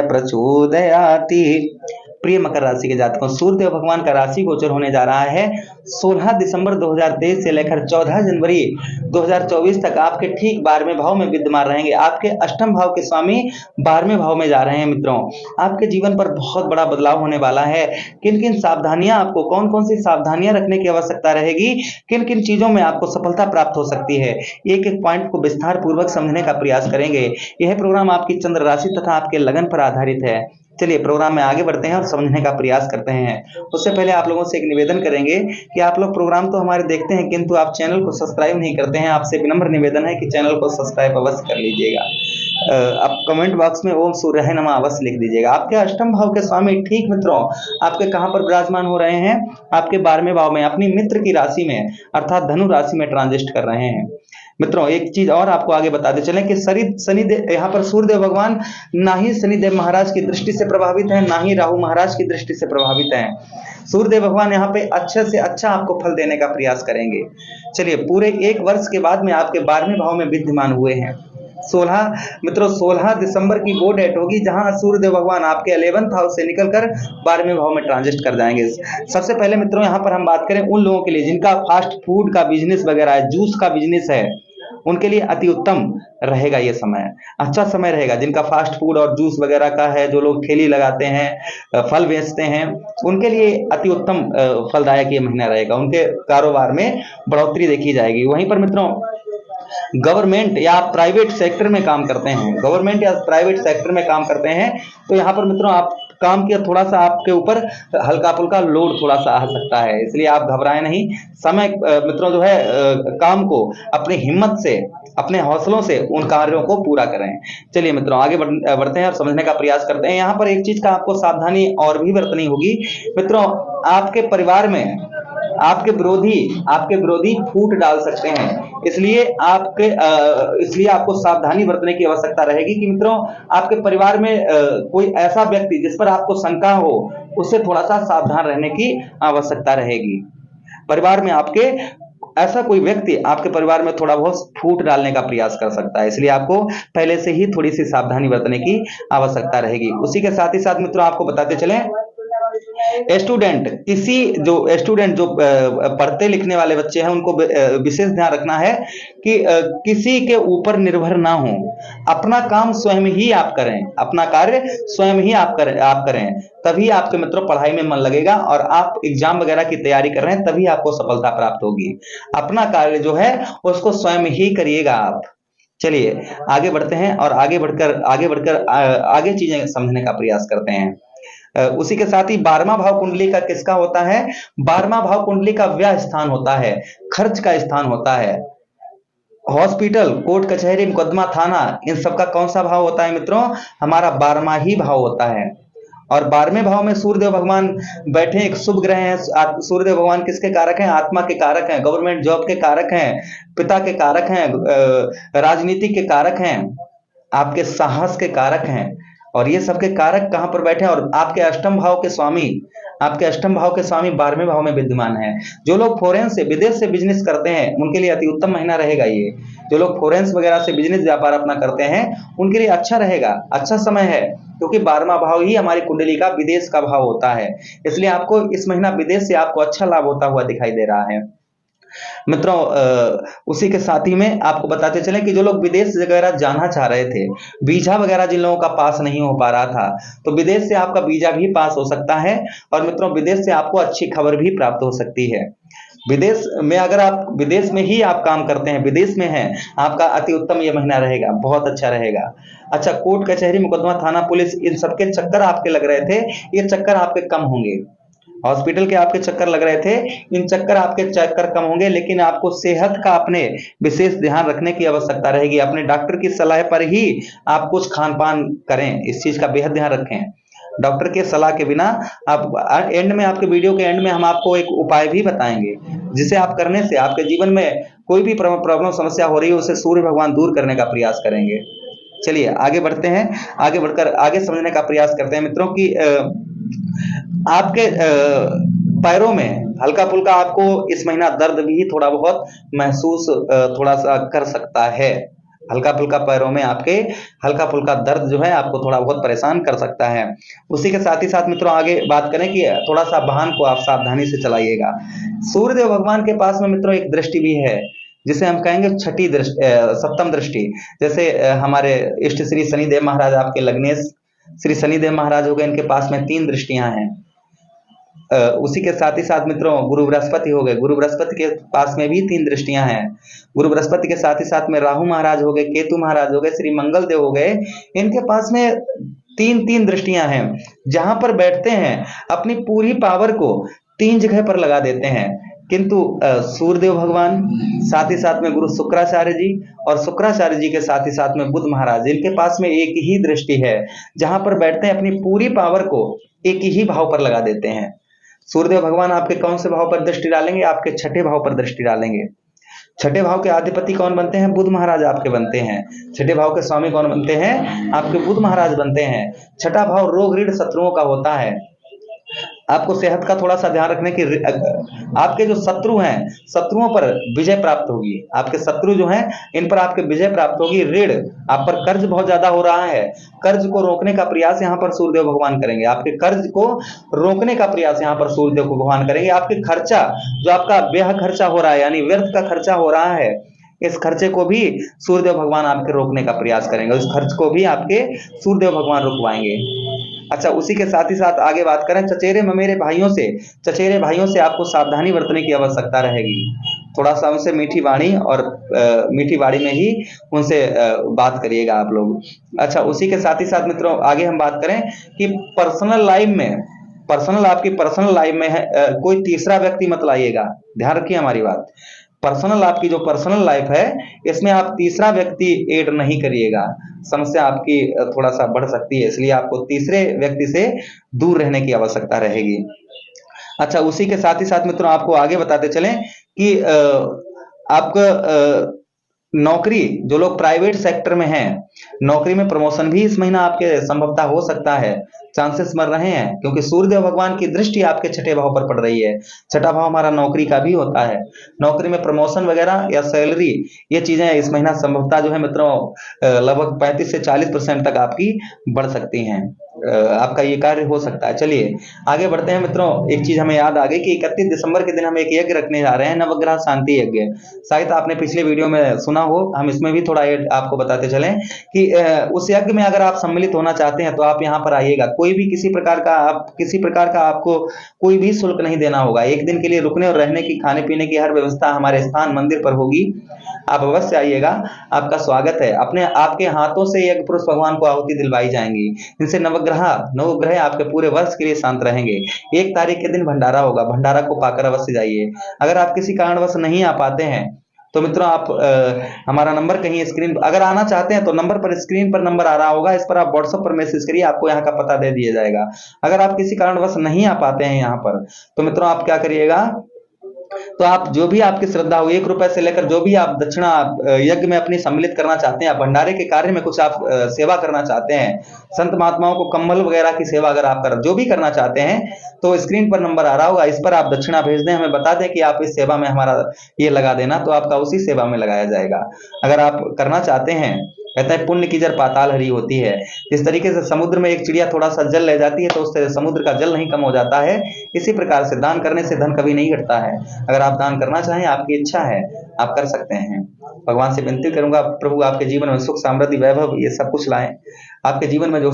प्रचोदयाति। प्रिय मकर राशि के जातकों, सूर्यदेव भगवान का राशि गोचर होने जा रहा है 16 दिसंबर 2023 से लेकर 14 जनवरी 2024 तक आपके ठीक 12वें भाव में विद्यमान रहेंगे। आपके अष्टम भाव के स्वामी 12वें भाव में जा रहे हैं। मित्रों, आपके जीवन पर बहुत बड़ा बदलाव होने वाला है। किन किन सावधानियां, आपको कौन कौन सी सावधानियां रखने की आवश्यकता रहेगी, किन किन चीजों में आपको सफलता प्राप्त हो सकती है, एक एक पॉइंट को विस्तार पूर्वक समझने का प्रयास करेंगे। यह प्रोग्राम आपकी चंद्र राशि तथा आपके लगन पर आधारित है। चलिए प्रोग्राम में आगे बढ़ते हैं और समझने का प्रयास करते हैं। उससे पहले आप लोगों से एक निवेदन करेंगे कि आप लोग प्रोग्राम तो हमारे देखते हैं, किंतु आप चैनल को सब्सक्राइब नहीं करते हैं। आपसे विनम्र निवेदन है कि चैनल को सब्सक्राइब अवश्य कर लीजिएगा। आप कमेंट बॉक्स में ओम सूर्य नमः अवश्य लिख दीजिएगा। आपके अष्टम भाव के स्वामी, ठीक मित्रों, आपके कहां पर विराजमान हो रहे हैं? आपके 12वें भाव में, अपनी मित्र की राशि में अर्थात धनु राशि में ट्रांजिट कर रहे हैं। मित्रों, एक चीज और आपको आगे बताते चलें कि शनिदेव, यहाँ पर सूर्यदेव भगवान ना ही शनिदेव महाराज की दृष्टि से प्रभावित है, ना ही राहु महाराज की दृष्टि से प्रभावित है। सूर्यदेव भगवान यहाँ पे अच्छे से अच्छा आपको फल देने का प्रयास करेंगे। चलिए, पूरे एक वर्ष के बाद में आपके 12वें भाव में विद्यमान हुए हैं। 16 दिसंबर की वो डेट होगी जहां सूर्यदेव भगवान आपके 11th हाउस से निकलकर 12वें भाव में ट्रांजिट कर जाएंगे। सबसे पहले मित्रों, यहाँ पर हम बात करें उन लोगों के लिए जिनका फास्ट फूड का बिजनेस वगैरह है, जूस का बिजनेस है, उनके लिए अति उत्तम रहेगा। ये समय अच्छा समय रहेगा। जिनका फास्ट फूड और जूस वगैरह का है, जो लोग ठेली लगाते हैं, फल बेचते हैं, उनके लिए अति उत्तम फलदायक ये महीना रहेगा। उनके कारोबार में बढ़ोतरी देखी जाएगी। वहीं पर मित्रों, गवर्नमेंट या प्राइवेट सेक्टर में काम करते हैं, गवर्नमेंट या प्राइवेट सेक्टर में काम करते हैं, तो यहाँ पर मित्रों आप काम किया, थोड़ा सा आपके ऊपर हल्का फुल्का लोड थोड़ा सा आ सकता है, इसलिए आप घबराएं नहीं। समय मित्रों जो है काम को अपनी हिम्मत से, अपने हौसलों से उन कार्यों को पूरा करें। चलिए मित्रों, आगे बढ़ते हैं और समझने का प्रयास करते हैं। यहाँ पर एक चीज का आपको सावधानी और भी बरतनी होगी। मित्रों, आपके परिवार में आपके विरोधी फूट डाल सकते हैं, इसलिए आपको सावधानी बरतने की आवश्यकता रहेगी कि मित्रों आपके परिवार में कोई ऐसा व्यक्ति जिस पर आपको शंका हो, उससे थोड़ा सा सावधान रहने की आवश्यकता रहेगी। परिवार में आपके ऐसा कोई व्यक्ति आपके परिवार में थोड़ा बहुत फूट डालने का प्रयास कर सकता है, इसलिए आपको पहले से ही थोड़ी सी सावधानी बरतने की आवश्यकता रहेगी। उसी के साथ ही साथ मित्रों आपको बताते चलें, स्टूडेंट जो पढ़ते लिखने वाले बच्चे हैं, उनको विशेष ध्यान रखना है कि किसी के ऊपर निर्भर ना हो। अपना काम स्वयं ही आप करें, अपना कार्य स्वयं ही आप करें, तभी आपके मित्रों पढ़ाई में मन लगेगा और आप एग्जाम वगैरह की तैयारी कर रहे हैं तभी आपको सफलता प्राप्त होगी। अपना कार्य जो है उसको स्वयं ही करिएगा आप। चलिए आगे बढ़ते हैं और आगे बढ़कर आगे चीजें समझने का प्रयास करते हैं। उसी के साथ ही 12वां भाव कुंडली का किसका होता है? 12वां भाव कुंडली का व्यय स्थान होता है, खर्च का स्थान होता है। हॉस्पिटल, कोर्ट कचहरी, मुकदमा, थाना, इन सब का कौन सा भाव होता है मित्रों? हमारा 12वां ही भाव होता है। और 12वें भाव में सूर्यदेव भगवान बैठे एक शुभ ग्रह हैं। सूर्यदेव भगवान किसके कारक हैं? आत्मा के कारक हैं, गवर्नमेंट जॉब के कारक हैं, पिता के कारक हैं, राजनीति के कारक हैं, आपके साहस के कारक हैं। और ये सबके कारक कहां पर बैठे हैं? और आपके अष्टम भाव के स्वामी 12वें भाव में विद्यमान है। जो लोग फॉरेन से, विदेश से बिजनेस करते हैं, उनके लिए अति उत्तम महीना रहेगा ये। जो लोग फॉरेन वगैरह से बिजनेस व्यापार अपना करते हैं, उनके लिए अच्छा रहेगा, अच्छा समय है, क्योंकि 12वां भाव ही हमारी कुंडली का विदेश का भाव होता है। इसलिए आपको इस महीना विदेश से आपको अच्छा लाभ होता हुआ दिखाई दे रहा है। मित्रों, उसी के साथ ही में आपको बताते चलें कि जो लोग विदेश वगैरह जाना चाह रहे थे, वीजा वगैरह जिन लोगों का पास नहीं हो पा रहा था, तो विदेश से आपका वीजा भी पास हो सकता है। और मित्रों, विदेश से आपको अच्छी खबर भी प्राप्त हो सकती है। विदेश में अगर आप विदेश में ही आप काम करते हैं, विदेश में हैं, आपका अति उत्तम ये महीना रहेगा, बहुत अच्छा रहेगा। अच्छा, कोर्ट कचहरी, मुकदमा, थाना, पुलिस, इन सबके चक्कर आपके लग रहे थे, ये चक्कर आपके कम होंगे। हॉस्पिटल के आपके चक्कर लग रहे थे, इन आपके चक्कर कम होंगे। लेकिन आपको सेहत का अपने विशेष ध्यान रखने की आवश्यकता रहेगी। अपने डॉक्टर की सलाह पर ही आप कुछ खान पान करें, इस चीज का बेहद ध्यान रखें। डॉक्टर के सलाह के बिना आप एंड में, आपके वीडियो के एंड में हम आपको एक उपाय भी बताएंगे, जिसे आप करने से आपके जीवन में कोई भी प्रॉब्लम समस्या हो रही है, उसे सूर्य भगवान दूर करने का प्रयास करेंगे। चलिए आगे बढ़ते हैं, आगे बढ़कर आगे समझने का प्रयास करते हैं मित्रों की आपके पैरों में हल्का फुल्का आपको इस महीना दर्द भी थोड़ा बहुत महसूस थोड़ा सा कर सकता है। हल्का फुल्का पैरों में आपके हल्का फुल्का दर्द जो है आपको थोड़ा बहुत परेशान कर सकता है। उसी के साथ ही साथ मित्रों आगे बात करें कि थोड़ा सा वाहन को आप सावधानी से चलाइएगा। सूर्यदेव भगवान के पास में मित्रों एक दृष्टि भी है, जिसे हम कहेंगे छठी दृष्टि, सप्तम दृष्टि। जैसे हमारे इष्ट श्री शनिदेव महाराज आपके लग्नेश श्री शनिदेव महाराज हो गए, इनके पास में 3 दृष्टियां हैं। उसी के साथ ही साथ मित्रों गुरु बृहस्पति हो गए, गुरु बृहस्पति के पास में भी 3 दृष्टियां हैं। गुरु बृहस्पति के साथ ही साथ में राहु महाराज हो गए, केतु महाराज हो गए, श्री मंगल देव हो गए, इनके पास में 3 दृष्टियां हैं। जहां पर बैठते हैं अपनी पूरी पावर को 3 जगह पर लगा देते हैं। किंतु सूर्यदेव भगवान, साथ ही साथ में गुरु शुक्राचार्य जी, और शुक्राचार्य जी के साथ ही साथ में बुध महाराज, इनके पास में एक ही दृष्टि है। जहां पर बैठते हैं अपनी पूरी पावर को एक ही भाव पर लगा देते हैं। सूर्यदेव भगवान आपके कौन से भाव पर दृष्टि डालेंगे? आपके छठे भाव पर दृष्टि डालेंगे। छठे भाव के अधिपति कौन बनते हैं? बुध महाराज आपके बनते हैं। छठे भाव के स्वामी कौन बनते हैं? आपके बुध महाराज बनते हैं। छठा भाव रोग ऋण शत्रुओं का होता है। आपको सेहत का थोड़ा सा ध्यान रखने की, आपके जो शत्रु हैं, शत्रुओं पर विजय प्राप्त होगी। आपके शत्रु जो हैं इन पर आपके विजय प्राप्त होगी। ऋण, आप पर कर्ज बहुत ज्यादा हो रहा है, कर्ज को रोकने का प्रयास यहाँ पर सूर्यदेव भगवान करेंगे। आपके कर्ज को रोकने का प्रयास यहाँ पर सूर्यदेव भगवान करेंगे। आपके खर्चा, जो आपका व्यय खर्चा हो रहा है, यानी व्यर्थ का खर्चा हो रहा है, इस खर्चे को भी सूर्यदेव भगवान आपके रोकने का प्रयास करेंगे। उस खर्च को भी आपके सूर्यदेव भगवान रुकवाएंगे। अच्छा, उसी के साथ ही साथ आगे बात करें चचेरे ममेरे भाइयों से, चचेरे भाइयों से आपको सावधानी बरतने की आवश्यकता रहेगी। थोड़ा सा उनसे मीठी वाणी और मीठी वाणी में ही उनसे बात करिएगा आप लोग। अच्छा, उसी के साथ ही साथ मित्रों आगे हम बात करें कि पर्सनल लाइफ में, आपकी पर्सनल लाइफ में है, कोई तीसरा व्यक्ति मत लाइएगा। ध्यान रखिए हमारी बात। पर्सनल, आपकी जो पर्सनल लाइफ है इसमें आप तीसरा व्यक्ति ऐड नहीं करिएगा। समस्या आपकी थोड़ा सा बढ़ सकती है, इसलिए आपको तीसरे व्यक्ति से दूर रहने की आवश्यकता रहेगी। अच्छा, उसी के साथ ही साथ मित्रों आपको आगे बताते चलें कि आपका नौकरी, जो लोग प्राइवेट सेक्टर में हैं, नौकरी में प्रमोशन भी इस महीना आपके संभवतः हो सकता है, चांसेस बढ़ रहे हैं, क्योंकि सूर्यदेव भगवान की दृष्टि आपके छठे भाव पर पड़ रही है। छठा भाव हमारा नौकरी का भी होता है। नौकरी में प्रमोशन वगैरह या सैलरी, ये चीजें इस महीना संभवतः जो है मित्रों लगभग 35 से 40% तक आपकी बढ़ सकती हैं। आपका ये कार्य हो सकता है। चलिए आगे बढ़ते हैं मित्रों। एक चीज हमें याद आ गई कि 31 दिसंबर के दिन हम एक यज्ञ रखने जा रहे हैं, नवग्रह शांति यज्ञ। शायद आपने पिछले वीडियो में सुना हो, हम इसमें भी थोड़ा आपको बताते चलें कि उस यज्ञ में अगर आप सम्मिलित होना चाहते हैं तो आप यहाँ पर आइएगा। कोई भी किसी प्रकार का आपको कोई भी शुल्क नहीं देना होगा। एक दिन के लिए रुकने और रहने की, खाने पीने की हर व्यवस्था हमारे स्थान मंदिर पर होगी। आप अवश्य आइएगा, आपका स्वागत है। आपके हाथों से यज्ञ पुरुष भगवान को आहुति दिलवाई जाएंगी। इनसे नवग्रह आपके पूरे वर्ष के लिए शांत रहेंगे। 1 तारीख के दिन भंडारा होगा, भंडारा को पाकर अवश्य जाइए। अगर आप किसी कारणवश नहीं आ पाते हैं तो मित्रों आप हमारा नंबर कहीं स्क्रीन, अगर आना चाहते हैं तो नंबर पर, स्क्रीन पर नंबर आ रहा होगा, इस पर आप व्हाट्सएप पर मैसेज करिए, आपको यहाँ का पता दे दिया जाएगा। अगर आप किसी कारणवश नहीं आ पाते हैं यहाँ पर तो मित्रों आप क्या करिएगा, तो आप जो भी आपकी श्रद्धा हो, 1 रुपए से लेकर जो भी आप दक्षिणा यज्ञ में अपनी सम्मिलित करना चाहते हैं, आप भंडारे के कार्य में कुछ आप सेवा करना चाहते हैं, संत महात्माओं को कम्बल वगैरह की सेवा अगर आप जो भी करना चाहते हैं, तो स्क्रीन पर नंबर आ रहा होगा, इस पर आप दक्षिणा भेज दें, हमें बता दें कि आप इस सेवा में हमारा ये लगा देना, तो आपका उसी सेवा में लगाया जाएगा। अगर आप करना चाहते हैं, कहते हैं पुण्य की जड़ पाताल हरी होती है। जिस तरीके से समुद्र में एक चिड़िया थोड़ा सा जल ले जाती है तो उससे समुद्र का जल नहीं कम हो जाता है, इसी प्रकार से दान करने से धन कभी नहीं घटता है। अगर आप दान करना चाहें, आपकी इच्छा है, आप कर सकते हैं। भगवान से विनती करूंगा, प्रभु आपके जीवन में सुख, समृद्धि, वैभव ये सब कुछ लाएं। आपके जीवन में जो